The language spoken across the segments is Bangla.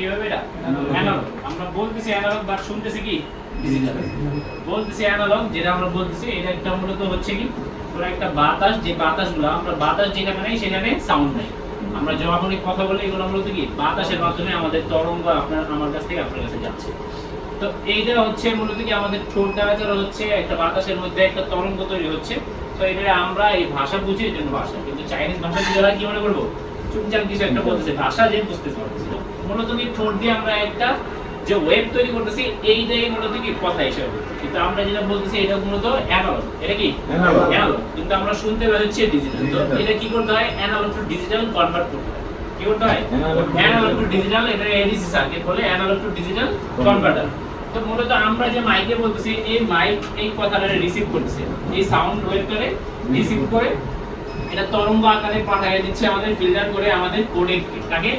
কি হবে এটা অ্যানালগ। আমরা বলতেছি অ্যানালগ বাট শুনতেছি কি ডিজিটাল। বলতেছি অ্যানালগ, যেটা আমরা বলতেছি এটা একটা মূলত হচ্ছে কি পুরো একটা বাতাস, যে বাতাসগুলো আমরা বাতাস যেখানে নাই সেখানে সাউন্ড নাই। আমরা যখনই কথা বলি এগুলো মূলত কি বাতাসের মাধ্যমে আমাদের তরঙ্গ আপনার আমার কাছ থেকে আপনার কাছে যাচ্ছে। তো এইটা হচ্ছে মূলত কি আমাদের ঠোঁট দ্বারা যারা হচ্ছে একটা বাতাসের মধ্যে একটা তরঙ্গ তৈরি হচ্ছে। তো এটা আমরা এই ভাষা বুঝি, এই জন্য ভাষা। কিন্তু চাইনিজ ভাষা যারা কি মনে করবো চুপচাপ কিছু একটা বলতেছে, ভাষা যে বুঝতে পারতেছি। মূলত কি ঠোঁট দিয়ে আমরা একটা যে ওয়েব তৈরি করতেছি এইটাই মূলত কি কথা হিসেবে, কিন্তু আমরা যেটা বলতেছি এটা মূলত অ্যানালগ। এটা কি অ্যানালগ, কিন্তু আমরা শুনতে পাচ্ছি ডিজিটাল। তো এটা কি করতে হয় অ্যানালগ টু ডিজিটাল কনভার্ট করতে হয়। কি করতে হয় অ্যানালগ টু ডিজিটাল, এটা এডিসি সার্কিট বলে অ্যানালগ টু ডিজিটাল কনভার্টার। তো মূলত আমরা যে মাইকে বলতেছি এই মাইক এই কথাটা রিসিভ করতেছে, এই সাউন্ড ওয়েভটারে রিসিভ করে এটা তরঙ্গ আকারে পাঠিয়ে দিচ্ছে আমাদের ফিল্টার করে আমাদের কোডেককে। কাকে?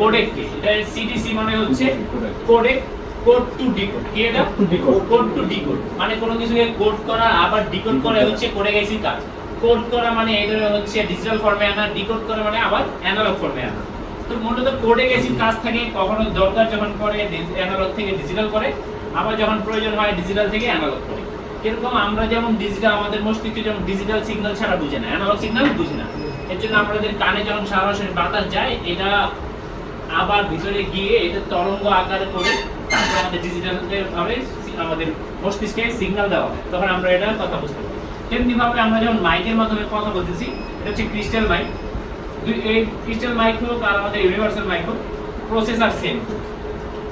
কোডেককে। এটা সিডিসি মানে হচ্ছে কোডেক, কোড টু ডিকোড। কি এটা? কোড টু ডিকোড মানে কোনো কিছুকে কোড করা আবার ডিকোড করা হচ্ছে কোডেক আইসি কাজ। কোড করা মানে এটা হচ্ছে ডিজিটাল ফর্মে আনা, ডিকোড করা মানে আবার অ্যানালগ ফর্মে আনা। তো মূলত কোডেক আইসি কাজ থাকে কখনো দরকার যখন পড়ে অ্যানালগ থেকে ডিজিটাল করে, আবার যখন প্রয়োজন হয় ডিজিটাল থেকে অ্যানালগ করে। এরকম আমরা যেমন ডিজিটাল আমাদের মস্তিষ্কে যেমন ডিজিটাল সিগন্যাল ছাড়া বুঝে না, অ্যানালগ সিগন্যাল বুঝি না। এর জন্য আমাদের কানে যখন সরাসরি বাতাস যায় এটা আবার ভিতরে গিয়ে এটা তরঙ্গ আকারে করে তারপর আমাদের ডিজিটাল ভাবে আমাদের মস্তিষ্কে সিগন্যাল দেওয়া হয়, তখন আমরা এটা কথা বুঝতে পারি। তেমনি ভাবে আমরা যখন মাইকের মাধ্যমে কথা বলতেছি, এটা হচ্ছে ক্রিস্টাল মাইক। এই ক্রিস্টাল মাইক হোক আর আমাদের ইউনিভার্সাল মাইক হোক, প্রসেসর সেম,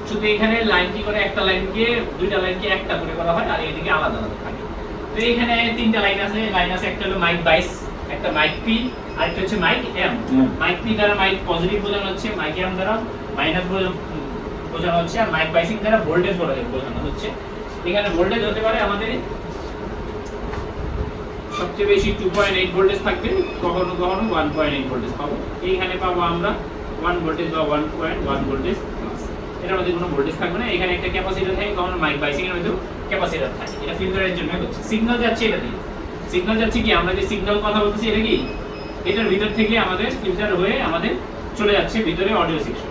শুধু এখানে লাইন কি করে একটা লাইনকে দুইটা লাইনকে একটা করে করা হয় আর এইদিকে আলাদা আলাদা থাকে। তো এখানে তিনটা লাইন আছে, একটা হলো মাইক 22, একটা মাইক পি, আর একটা হচ্ছে মাইক এম। মাইক পি দ্বারা মাইক পজিটিভ বোঝানো হচ্ছে, মাইক এম দ্বারা মাইনাস বোঝানো হচ্ছে, আর মাইক বাইসিং দ্বারা ভোল্টেজ বোঝানো হচ্ছে। এখানে ভোল্টেজ হতে পারে আমাদের সবচেয়ে বেশি 2.8 ভোল্টেজ থাকবে, কখনো কখনো 1.8 ভোল্টেজ পাবো। এইখানে পাবো আমরা 1 ভোল্টেজ বা 1.1 ভোল্টেজ প্লাস। এটার মধ্যে কোনো ভোল্টেজ থাকবে না। এখানে একটা ক্যাপাসিটর থাকে, কখনো মাইক বাইসিং এর মধ্যেও ক্যাপাসিটর থাকে। এটা ফিল্টারের জন্য হচ্ছে। সিগন্যাল যাচ্ছে এটা দিয়ে, সিগন্যাল যাচ্ছে কি আমরা যে সিগন্যাল কথা বলতেছি এটা কি এটার ভিতর থেকে আমাদের ফিল্টার হয়ে আমাদের চলে যাচ্ছে ভিতরে অডিও সেকশন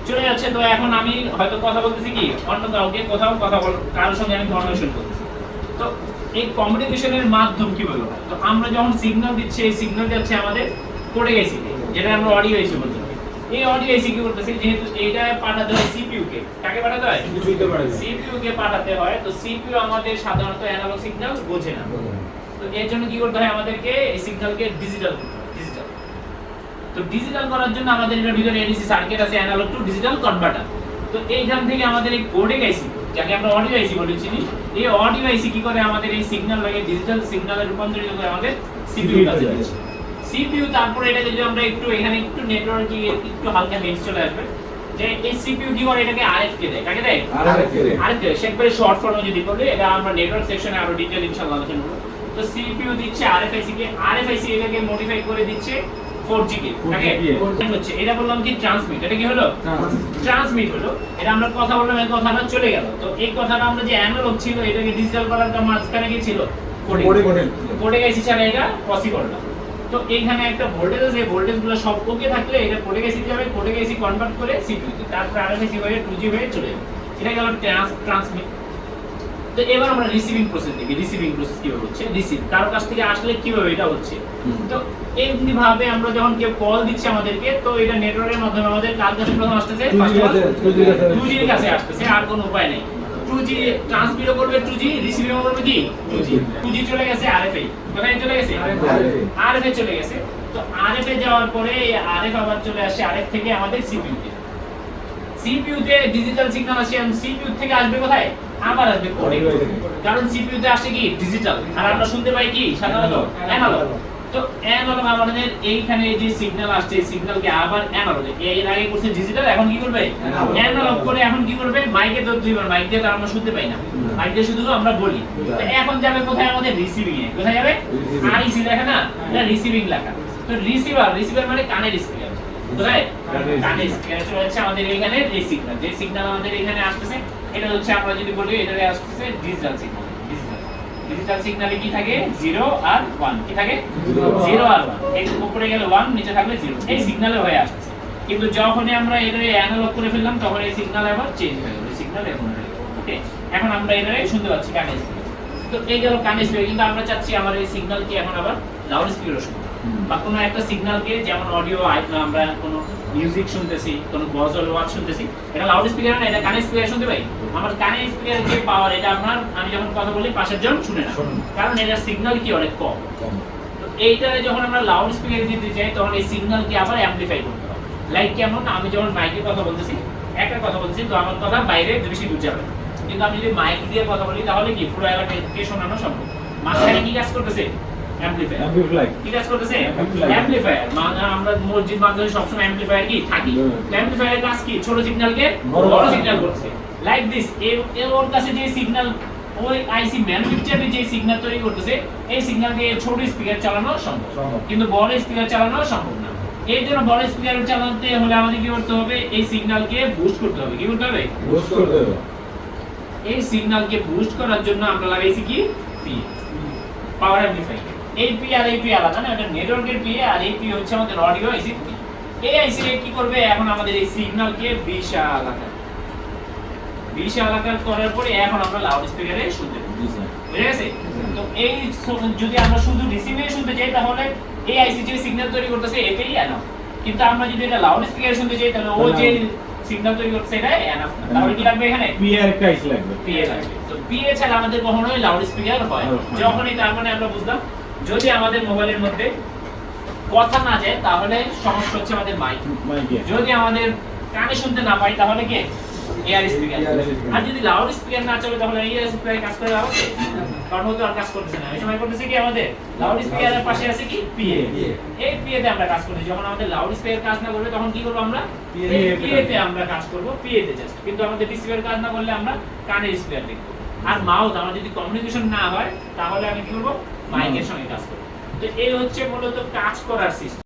চলে যাচ্ছে। তো এখন আমি হয়তো কথা বলতেছি কি অন্য কাউকে কোথাও কথা বল কারোর সঙ্গে আমি কনভারসেশন করতেছি। তো এই কমিউনিকেশনের মাধ্যম কি বলবো, তো আমরা যখন সিগন্যাল দিচ্ছি এই সিগন্যাল যাচ্ছে আমাদের কোডেক আইসি তে, যেটা আমরা অডিও আইসি বলতে পারি। এই অডিও আইসি কি করতেছে, যেহেতু এইটা পাঠাতে হয় সিপিইউ কে, কাকে পাঠাতে হয় সিপিইউ কে পাঠাতে হয়। তো সিপিইউ আমাদের সাধারণত অ্যানালগ সিগন্যাল বোঝে না, তো এর জন্য কি করতে হয় আমাদেরকে এই সিগন্যালকে ডিজিটাল করতে হয়। ডিজিটাল, তো ডিজিটাল করার জন্য আমাদের এর ভিতরে এডিসি সার্কিট আছে, অ্যানালগ টু ডিজিটাল কনভার্টার। তো এইখান থেকে আমাদের এই কোডেক আইসি, যাকে আমরা অডিও আইসি বলেছি, এই অডিও আইসি কি করে আমাদের এই সিগন্যালটাকে ডিজিটাল সিগন্যালে রূপান্তরিত করে আমাদের সিপিইউ কাছে দিচ্ছে। সিপিইউ তারপরে এটা যদি আমরা একটু এখানে একটু নেটওয়ার্কে একটু হালকা হেড চলে আসবে, যে এই সিপিইউ কি করে এটাকে আরএফ কে দেয়, কাকে দেয় আরএফ কে। সেটাকে শর্ট ফর্মে যদি বলি, এটা আমরা নেটওয়ার্ক সেকশনে আরো ডিটেইল ইনশাআল্লাহ আলোচনা করব। তো সিপিইউ দিচ্ছে আরএফআইসি কে, আরএফআইসি এটাকে মডিফাই করে দিচ্ছে 4G কে, কাকে হচ্ছে এটা বললাম কি ট্রান্সমিট। এটা কি হলো ট্রান্সমিট হলো, এটা আমরা কথা বললাম এই কথাটা চলে গেল। তো এই কথাটা আমরা যে অ্যানালগ ছিল এটাকে ডিজিটাল করার মাঝখানে কি ছিল কোডেক আইসি ছাড়া এটা পসিবল না। তো এইখানে একটা ভোল্টেজ আছে, ভোল্টেজগুলো সব ওকে থাকলে এটা কোডেক আইসি যাবে, কোডেক আইসি কনভার্ট করে সিপিইউ তে, তারপর আরএফআইসি হয়ে 2G হয়ে চলে যাবে। এটা গেল ট্রান্সমিট। তো এবার আমরা রিসিভিং প্রসেস দেখি, রিসিভিং প্রসেস কিভাবে হচ্ছে, রিসিভ কারো কাছ থেকে আসলে কিভাবে এটা হচ্ছে। তো এমনি ভাবে আমরা যখন কেউ কল দিচ্ছে আমাদেরকে, তো এটা নেটওয়ার্কের মাধ্যমে আমাদের কার কাছে প্রথম আসতেছে 2G এর কাছে আসতেছে, আর কোনো উপায় নেই। 2G ট্রান্সমিটও করবে 2G, রিসিভিংও করবে কি 2G চলে গেছে আরএফআই, কোথায় চলে গেছে আরএফআই চলে গেছে। তো আরএফআই যাওয়ার পরে আরএফ আবার চলে আসে আরএফ থেকে আমাদের সিপিইউ তে, সিপিইউ তে ডিজিটাল সিগন্যাল আসে, আর সিপিইউ থেকে আসবে কোথায় আবার আসবে কোডেক, কারণ সিপিইউ তে আসে কি ডিজিটাল আর আমরা শুনতে পাই কি সাধারণত অ্যানালগ। তো অ্যানালগ আমাদের এইখানে যে সিগন্যাল আসছে এই সিগন্যালকে আবার অ্যানালগ, এর আগে করছে ডিজিটাল, এখন কি করবে অ্যানালগ করে এখন কি করবে মাইকে তো দুইবার, মাইক দিয়ে তো আমরা শুনতে পাই না, মাইক দিয়ে শুধু আমরা বলি। তো এখন যাবে কোথায় আমাদের রিসিভিং এ, কোথায় যাবে আরইসি লেখা না, এটা রিসিভিং লেখা। তো রিসিভার মানে কানের স্পিকার, কোথায় কানের স্পিকার চলে যাচ্ছে আমাদের এইখানে এই সিগন্যাল, যে সিগন্যাল আমাদের এখানে আসতেছে এটা হচ্ছে আমরা যদি বলি এটারে আসতেছে ডিজিটাল সিগন্যাল। ডিজিটাল সিগন্যালে কি থাকে 0 আর 1, কি থাকে 0 আর 1, এর উপরে গেলে 1 নিচে থাকলে 0, এই সিগন্যালে হয়ে আসছে। কিন্তু যখনই আমরা এর অ্যানালগ করে ফেললাম তখন এই সিগন্যাল আবার চেঞ্জ হয়ে গেল, সিগন্যাল এখন হয়ে গেল। ওকে, এখন আমরা এটারে শুনতে পাচ্ছি কানে স্পিকার। তো এই গেল কানে স্পিকার, কিন্তু আমরা চাচ্ছি আমার এই সিগন্যালকে এখন আবার লাউড স্পিকারে শুনতে, বা কোনো একটা সিগন্যালকে যেমন অডিও আমরা কোনো মিউজিক শুনতেছি, কোনো গজল ওয়াজ শুনতেছি, এটা লাউড স্পিকার না, এটা কানে স্পিকারে শুনতে পাই। আমার কানে স্পিকারের যে পাওয়ার, এটা আপনার আমি যখন কথা বলি পাশের জন শুনে না, কারণ এটার সিগন্যাল কি অনেক কম। তো এইটারে যখন আমরা লাউড স্পিকারে দিতে চাই তখন এই সিগন্যালকে আবার অ্যামপ্লিফাই করতে হবে। লাইক কেমন, আমি যখন মাইকে কথা বলতেছি, একটা কথা বলছি, তো আমার কথা বাইরে বেশি দূর যাবে, কিন্তু আমি যদি মাইক দিয়ে কথা বলি তাহলে কি পুরো এলাকাকে শোনানো সম্ভব। মাঝখানে কি কাজ করতেছে? অ্যামপ্লিফায়ার। কি কাজ করতেছে? অ্যামপ্লিফায়ার। মানে আমরা মসজিদ মাদ্রাসায় সবসময় অ্যামপ্লিফায়ার কি থাকি, অ্যামপ্লিফায়ারের কাজ কি? ছোট সিগন্যালকে বড় সিগন্যাল করছে। লাইক দিস, ওর কাছে যে সিগন্যাল, ওই আইসি ম্যানুফ্যাকচারে যে সিগন্যাল তৈরি করতেছে, এই সিগন্যালকে ছোট স্পিকার চালানো সম্ভব, কিন্তু বড় স্পিকার চালানো সম্ভব না। এই জন্য বড় স্পিকার চালাতে হলে আমাদের কি করতে হবে? এই সিগন্যালকে বুস্ট করতে হবে। কি করতে হবে? বুস্ট করতে হবে। এই সিগন্যালকে বুস্ট করার জন্য আমরা লাগাইছি কি? পি, পাওয়ার অ্যামপ্লিফায়ার। এই পি আর এই পি আলাদা না, এটা নেটওয়ার্কের পি, আর এই পি হচ্ছে আমাদের অডিও আইসি পি। এই আইসি কি করবে? এখন আমাদের এই সিগন্যালকে বিশাল আকার করার পরে এখন আমরা লাউড স্পিকারে শুনতে পাবো। বুঝে গেছে? তো এই যদি আমরা শুধু রিসিভে শুনতে চাই তাহলে এই আইসি যে সিগন্যাল তৈরি করতেছে এটাই এনাফ। কিন্তু আমরা যদি এটা লাউড স্পিকারে শুনতে চাই তাহলে ও যে সিগন্যাল তৈরি করতেছে এটা এনাফ না। তাহলে কি লাগবে? এখানে পি আর একটা আইসি লাগবে। পি এ লাগবে। তো পি এ ছাড়া আমাদের কখনোই লাউড স্পিকার হয় না। যখনই, তার মানে আমরা বুঝলাম যদি আমাদের মোবাইলের মধ্যে কথা না যায় তাহলে সমস্যা হচ্ছে আমাদের মাইক। যদি আমাদের কানে শুনতে না পাই তাহলে কি? Air speaker. আর যদি লাউড স্পিকার না চলে তাহলে এয়ার স্পিকারে কাজ করে হবে? কারণ ও তো আর কাজ করতেছে না। এই সময় করতেছে কি আমাদের লাউড স্পিকারের পাশে আছে কি? পিএ। এই পিএ তে আমরা কাজ করতেছি। যখন আমাদের লাউড স্পিকার কাজ না করবে তখন কি করব আমরা? পিএ তে আমরা কাজ করব, পিএ তে জাস্ট। কিন্তু আমাদের রিসিভার কাজ না করলে আমরা কানে স্পিকার দেখব। আর মাউথ আমার যদি কমিউনিকেশন না হয় তাহলে আমি কি করব? মাইকের সঙ্গে কাজ করব। তো এই হচ্ছে মূলত কাজ করার সিস্টেম।